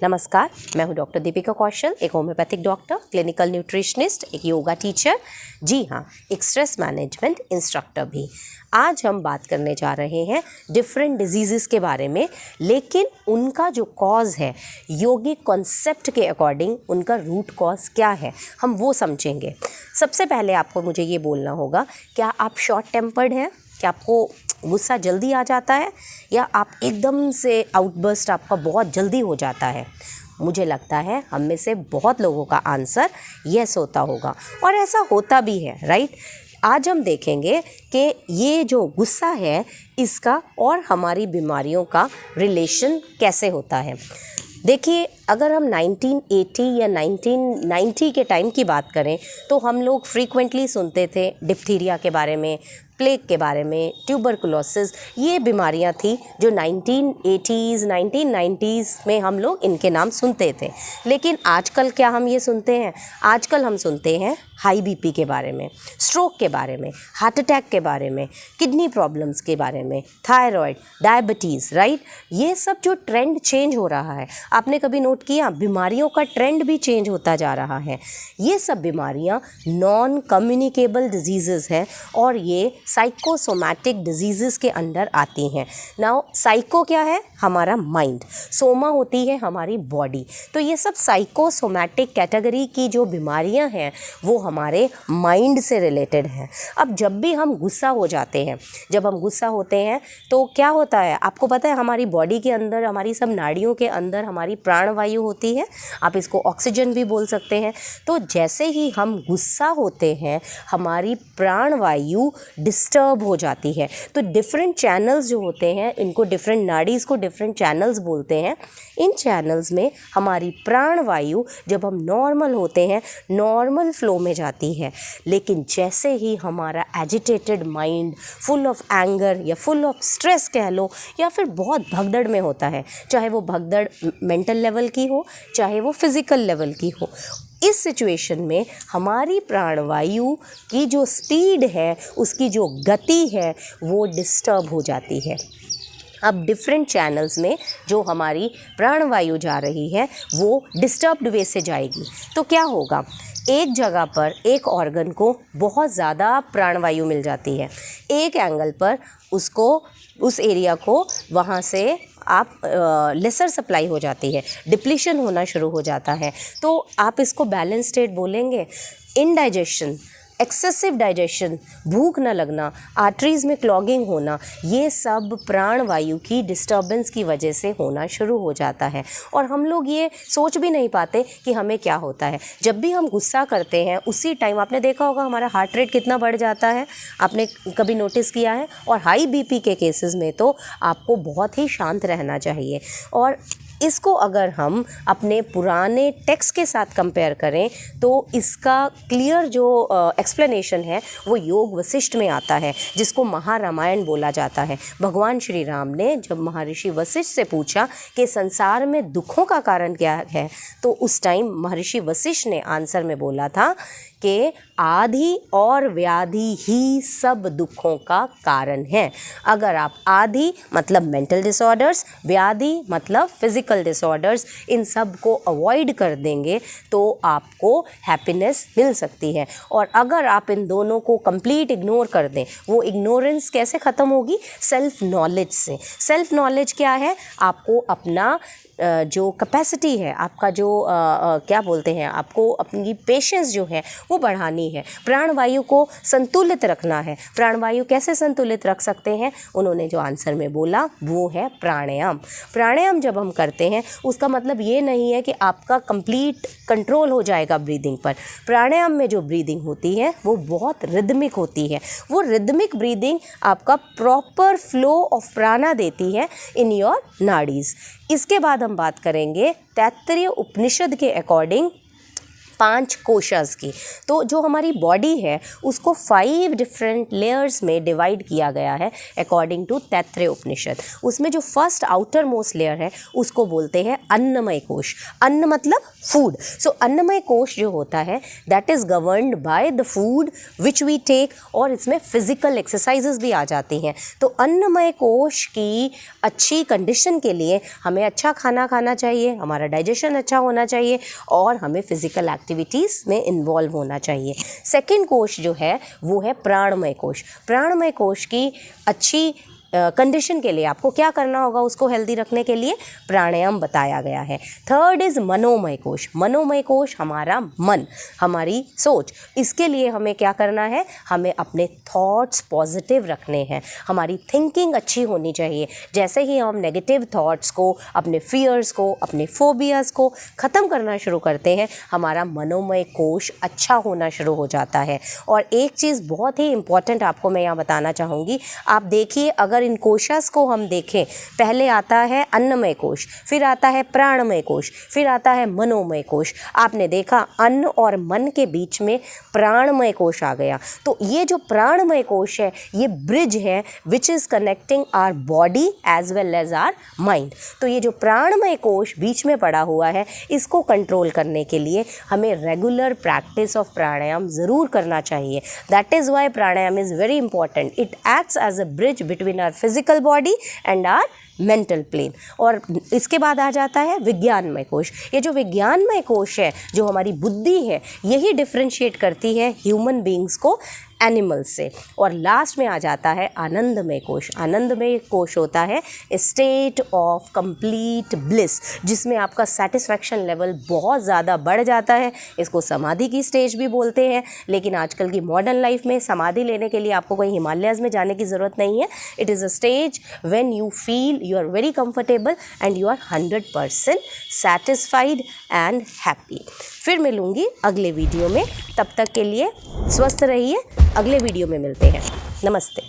नमस्कार, मैं हूं डॉक्टर दीपिका कौशल, एक होम्योपैथिक डॉक्टर, क्लिनिकल न्यूट्रिशनिस्ट, एक योगा टीचर, जी हाँ, एक स्ट्रेस मैनेजमेंट इंस्ट्रक्टर भी। आज हम बात करने जा रहे हैं डिफरेंट डिजीज़ के बारे में, लेकिन उनका जो कॉज है, योगिक कॉन्सेप्ट के अकॉर्डिंग उनका रूट कॉज क्या है, हम वो समझेंगे। सबसे पहले आपको मुझे ये बोलना होगा, क्या आप शॉर्ट टेम्पर्ड हैं? क्या आपको गुस्सा जल्दी आ जाता है, या आप एकदम से आउटबर्स्ट आपका बहुत जल्दी हो जाता है? मुझे लगता है हम में से बहुत लोगों का आंसर यस होता होगा, और ऐसा होता भी है, राइट। आज हम देखेंगे कि ये जो गुस्सा है, इसका और हमारी बीमारियों का रिलेशन कैसे होता है। देखिए, अगर हम 1980 या 1990 के टाइम की बात करें तो हम लोग फ्रीक्वेंटली सुनते थे डिप्थीरिया के बारे में, प्लेग के बारे में, ट्यूबरकुलोसिस, ये बीमारियां थी जो 1980s 1990s में हम लोग इनके नाम सुनते थे। लेकिन आजकल क्या हम ये सुनते हैं? आजकल हम सुनते हैं हाई बीपी के बारे में, स्ट्रोक के बारे में, हार्ट अटैक के बारे में, किडनी प्रॉब्लम्स के बारे में, थायराइड, डायबिटीज़, राइट। ये सब जो ट्रेंड चेंज हो रहा है, आपने कभी नोट किया? बीमारियों का ट्रेंड भी चेंज होता जा रहा है। ये सब बीमारियां नॉन कम्युनिकेबल डिजीज़ेज़ हैं और ये साइकोसोमैटिक डिजीज़ेज़ के अंडर आती हैं। नाउ साइको क्या है? हमारा माइंड। सोमा होती है हमारी बॉडी। तो ये सब साइकोसोमैटिक कैटेगरी की जो बीमारियां हैं वो हमारे माइंड से रिलेटेड हैं। अब जब भी हम गुस्सा हो जाते हैं, जब हम गुस्सा होते हैं तो क्या होता है आपको पता है? हमारी बॉडी के अंदर, हमारी सब नाड़ियों के अंदर हमारी प्राणवायु होती है, आप इसको ऑक्सीजन भी बोल सकते हैं। तो जैसे ही हम गुस्सा होते हैं हमारी प्राणवायु डिस्टर्ब हो जाती है। तो डिफरेंट चैनल्स जो होते हैं, इनको डिफरेंट नाड़ीज़ को डिफरेंट चैनल्स बोलते हैं। इन चैनल्स में हमारी प्राणवायु जब हम नॉर्मल होते हैं, नॉर्मल फ्लो में जाती है। लेकिन जैसे ही हमारा agitated mind full of anger या फुल ऑफ स्ट्रेस कह लो, या फिर बहुत भगदड़ में होता है, चाहे वो भगदड़ मेंटल लेवल की हो, चाहे वो फिज़िकल लेवल की हो, इस सिचुएशन में हमारी प्राणवायु की जो स्पीड है, उसकी जो गति है, वो डिस्टर्ब हो जाती है। अब डिफरेंट चैनल्स में जो हमारी प्राणवायु जा रही है वो डिस्टर्ब्ड वे से जाएगी। तो क्या होगा? एक जगह पर एक ऑर्गन को बहुत ज़्यादा प्राणवायु मिल जाती है, एक एंगल पर उसको, उस एरिया को वहाँ से आप लेसर सप्लाई हो जाती है, डिप्लीशन होना शुरू हो जाता है। तो आप इसको बैलेंस स्टेट बोलेंगे। इनडाइजेशन, एक्सेसिव डाइजेशन, भूख न लगना, आर्टरीज़ में क्लॉगिंग होना, ये सब प्राणवायु की डिस्टर्बेंस की वजह से होना शुरू हो जाता है। और हम लोग ये सोच भी नहीं पाते कि हमें क्या होता है। जब भी हम गुस्सा करते हैं उसी टाइम आपने देखा होगा हमारा हार्ट रेट कितना बढ़ जाता है, आपने कभी नोटिस किया है? और हाई बीपी के केसेस में तो आपको बहुत ही शांत रहना चाहिए। और इसको अगर हम अपने पुराने टेक्स्ट के साथ कंपेयर करें तो इसका क्लियर जो एक्सप्लेनेशन है वो योग वशिष्ठ में आता है, जिसको महारामायण बोला जाता है। भगवान श्री राम ने जब महर्षि वशिष्ठ से पूछा कि संसार में दुखों का कारण क्या है, तो उस टाइम महर्षि वशिष्ठ ने आंसर में बोला था कि आदि और व्याधि ही सब दुखों का कारण है। अगर आप आदि मतलब मेंटल डिसऑर्डर्स, व्याधि मतलब फिजिकल डिसऑर्डर्स, इन सब को अवॉइड कर देंगे तो आपको हैप्पीनेस मिल सकती है। और अगर आप इन दोनों को कंप्लीट इग्नोर कर दें, वो इग्नोरेंस कैसे ख़त्म होगी? सेल्फ नॉलेज से। सेल्फ नॉलेज क्या है? आपको अपना जो कैपेसिटी है, आपका जो क्या बोलते हैं, आपको अपनी पेशेंस जो है वो बढ़ानी है, प्राणवायु को संतुलित रखना है। प्राणवायु कैसे संतुलित रख सकते हैं? उन्होंने जो आंसर में बोला वो है प्राणायाम। प्राणायाम जब हम करते हैं उसका मतलब ये नहीं है कि आपका कंप्लीट कंट्रोल हो जाएगा ब्रीदिंग पर। प्राणायाम में जो ब्रीदिंग होती है वो बहुत रिदमिक होती है। वो रिदमिक ब्रीदिंग आपका प्रॉपर फ्लो ऑफ प्राणा देती है इन योर नाड़ीज़। इसके बाद हम बात करेंगे तैत्तरीय उपनिषद के अकॉर्डिंग 5 कोशास की। तो जो हमारी बॉडी है उसको 5 डिफरेंट लेयर्स में डिवाइड किया गया है अकॉर्डिंग टू तैत्तरीय उपनिषद। उसमें जो फर्स्ट आउटर मोस्ट लेयर है उसको बोलते हैं अन्नमय कोश। अन्न मतलब फूड। सो अन्नमय कोश जो होता है that is governed by the food which we take, और इसमें फिजिकल एक्सरसाइजेज भी आ जाती हैं। तो अन्नमय कोश की अच्छी कंडीशन के लिए हमें अच्छा खाना खाना चाहिए, हमारा डाइजेशन अच्छा होना चाहिए और हमें फिजिकल एक्टिविटीज़ में इन्वॉल्व होना चाहिए। सेकंड कोश जो है वो है प्राणमय कोश। प्राणमय कोश की अच्छी कंडीशन के लिए आपको क्या करना होगा, उसको हेल्दी रखने के लिए प्राणायाम बताया गया है। थर्ड इज़ मनोमय कोश। मनोमय कोश हमारा मन, हमारी सोच। इसके लिए हमें क्या करना है, हमें अपने थॉट्स पॉजिटिव रखने हैं, हमारी थिंकिंग अच्छी होनी चाहिए। जैसे ही हम नेगेटिव थॉट्स को, अपने फियर्स को, अपने फोबियाज़ को ख़त्म करना शुरू करते हैं, हमारा मनोमय कोश अच्छा होना शुरू हो जाता है। और एक चीज़ बहुत ही इम्पॉर्टेंट आपको मैं यहाँ बताना चाहूँगी। आप देखिए, अगर इन कोशस को हम देखें, पहले आता है अन्नमय कोश, फिर आता है प्राणमय कोश, फिर आता है मनोमय कोश। आपने देखा अन्न और मन के बीच में प्राणमय कोश आ गया। तो ये जो प्राणमय कोश है ये ब्रिज है which is connecting our body as well as our mind. तो ये जो प्राणमय कोश बीच में पड़ा हुआ है, इसको कंट्रोल करने के लिए हमें रेगुलर प्रैक्टिस ऑफ प्राणायाम ज़रूर करना चाहिए। That is why pranayama is very important. It acts as a bridge between our physical body and our mental plane. और इसके बाद आ जाता है विज्ञानमय कोश। ये जो विज्ञानमय कोश है, जो हमारी बुद्धि है, यही डिफ्रेंशिएट करती है ह्यूमन बींग्स को एनिमल्स से। और लास्ट में आ जाता है आनंदमय कोश। आनंदमय कोश होता है स्टेट ऑफ कंप्लीट ब्लिस, जिसमें आपका सेटिस्फैक्शन लेवल बहुत ज़्यादा बढ़ जाता है। इसको समाधि की स्टेज भी बोलते हैं, लेकिन आजकल की मॉडर्न लाइफ में समाधि लेने के लिए आपको कहीं हिमालयाज़ में जाने की ज़रूरत नहीं है। It is a stage when you feel you are very comfortable and you are 100% satisfied and happy। फिर मिलूंगी अगले वीडियो में, तब तक के लिए स्वस्थ रहिए। अगले वीडियो में मिलते हैं। नमस्ते।